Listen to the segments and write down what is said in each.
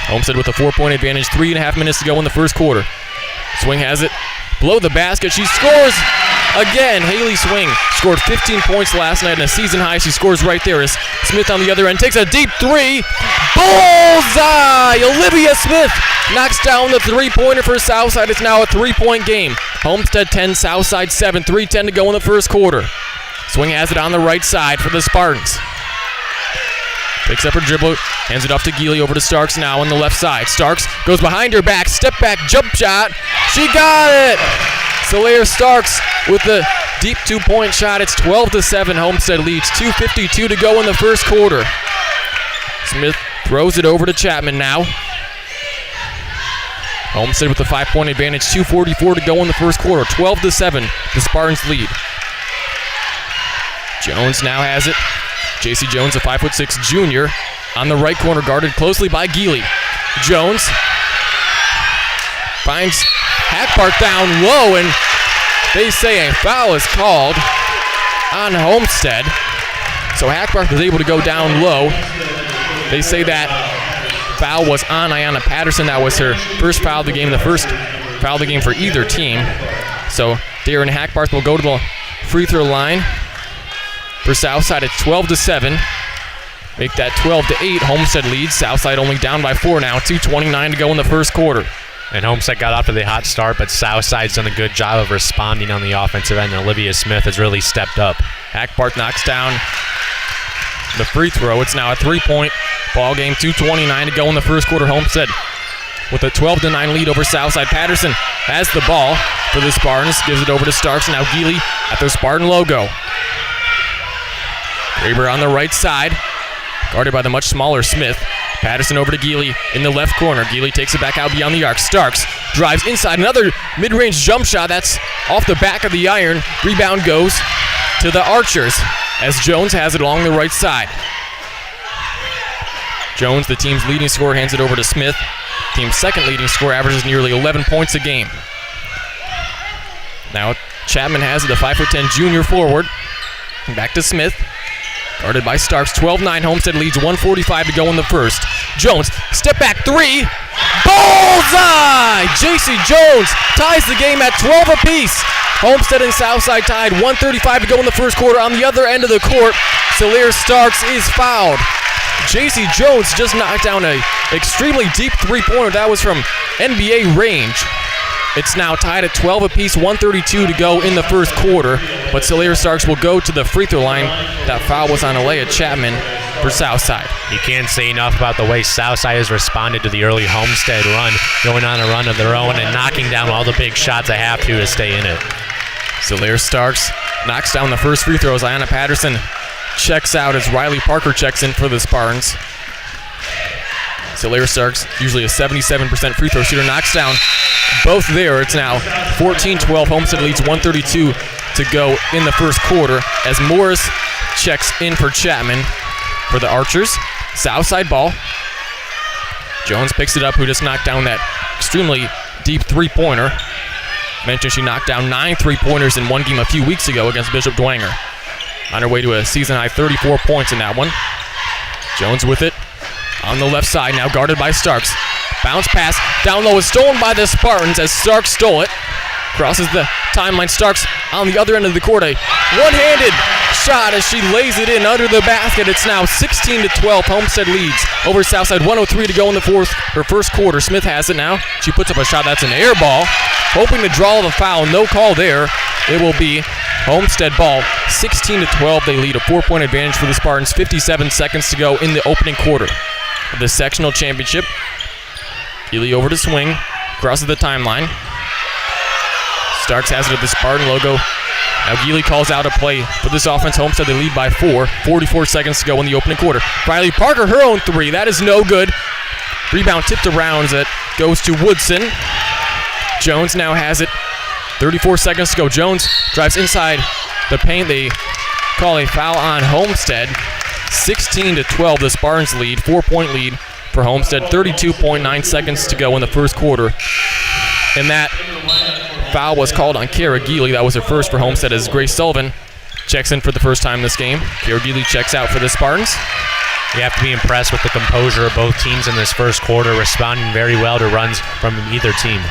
Homestead with a 4-point advantage, 3.5 minutes to go in the first quarter. Swing has it, below the basket, she scores again. Haley Swing scored 15 points last night and a season high. She scores right there as Smith on the other end takes a deep three. Bullseye! Olivia Smith knocks down the three-pointer for Southside. It's now a 3-point game. Homestead 10, Southside 7, 3:10 to go in the first quarter. Swing has it on the right side for the Spartans. Picks up her dribble, hands it off to Geely, over to Starks now on the left side. Starks goes behind her back, step back, jump shot. She got it! Solaire Starks with the deep 2-point shot. It's 12-7, Homestead leads. 2:52 to go in the first quarter. Smith throws it over to Chapman now. Homestead with a 5-point advantage, 2:44 to go in the first quarter. 12-7, the Spartans lead. Jones now has it. J.C. Jones, a 5'6" junior, on the right corner, guarded closely by Geely. Jones finds Hackbart down low, and they say a foul is called on Homestead. So Hackbart was able to go down low. They say that foul was on Ayanna Patterson. That was her first foul of the game, the first foul of the game for either team. So Darren Hackbart will go to the free throw line. For Southside, it's 12-7. Make that 12-8. Homestead leads. Southside only down by 4 now. 2:29 to go in the first quarter. And Homestead got off to the hot start, but Southside's done a good job of responding on the offensive end, and Olivia Smith has really stepped up. Hackbart knocks down the free throw. It's now a 3-point ball game. 2:29 to go in the first quarter. Homestead with a 12-9 lead over Southside. Patterson has the ball for the Spartans. Gives it over to Starks. Now Geely at their Spartan logo. Graber on the right side, guarded by the much smaller Smith. Patterson over to Geely in the left corner. Geely takes it back out beyond the arc. Starks drives inside. Another mid-range jump shot. That's off the back of the iron. Rebound goes to the Archers as Jones has it along the right side. Jones, the team's leading scorer, hands it over to Smith. Team's second leading scorer, averages nearly 11 points a game. Now Chapman has it, a 5'10" junior forward. Back to Smith. Guarded by Starks, 12-9, Homestead leads, 1:45 to go in the first. Jones, step back three, bullseye! J.C. Jones ties the game at 12 apiece. Homestead and Southside tied, 1:35 to go in the first quarter. On the other end of the court, Solaire Starks is fouled. J.C. Jones just knocked down a extremely deep three-pointer. That was from NBA range. It's now tied at 12 apiece, 1:32 to go in the first quarter, but Solaire Starks will go to the free throw line. That foul was on Alea Chapman for Southside. You can't say enough about the way Southside has responded to the early Homestead run, going on a run of their own and knocking down all the big shots they have to stay in it. Solaire Starks knocks down the first free throws. Ayanna Patterson checks out as Riley Parker checks in for the Spartans. Solaire Starks, usually a 77% free throw shooter, knocks down both there. It's now 14-12. Homestead leads, 1:32 to go in the first quarter as Morris checks in for Chapman for the Archers. Southside ball. Jones picks it up, who just knocked down that extremely deep three-pointer. Mentioned she knocked down 9 3-pointers in one game a few weeks ago against Bishop Dwenger. On her way to a season-high 34 points in that one. Jones with it. On the left side now, guarded by Starks. Bounce pass down low is stolen by the Spartans as Starks stole it. Crosses the timeline. Starks on the other end of the court. A one-handed shot as she lays it in under the basket. It's now 16-12. Homestead leads over Southside. 1:03 to go in the first quarter. Smith has it now. She puts up a shot. That's an air ball. Hoping to draw the foul. No call there. It will be Homestead ball. 16-12. They lead, a 4-point advantage for the Spartans. 57 seconds to go in the opening quarter of the sectional championship. Geely over to Swing. Crosses the timeline. Starks has it at the Spartan logo. Now Geely calls out a play for this offense. Homestead, they lead by 4. 44 seconds to go in the opening quarter. Riley Parker, her own three. That is no good. Rebound tipped around as it goes to Woodson. Jones now has it. 34 seconds to go. Jones drives inside the paint. They call a foul on Homestead. 16-12, the Spartans lead. 4-point lead for Homestead. 32.9 seconds to go in the first quarter. And that foul was called on Kara Geely. That was her first for Homestead as Grace Sullivan checks in for the first time this game. Kara Geely checks out for the Spartans. You have to be impressed with the composure of both teams in this first quarter, responding very well to runs from either team.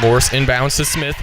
Morris inbounds to Smith.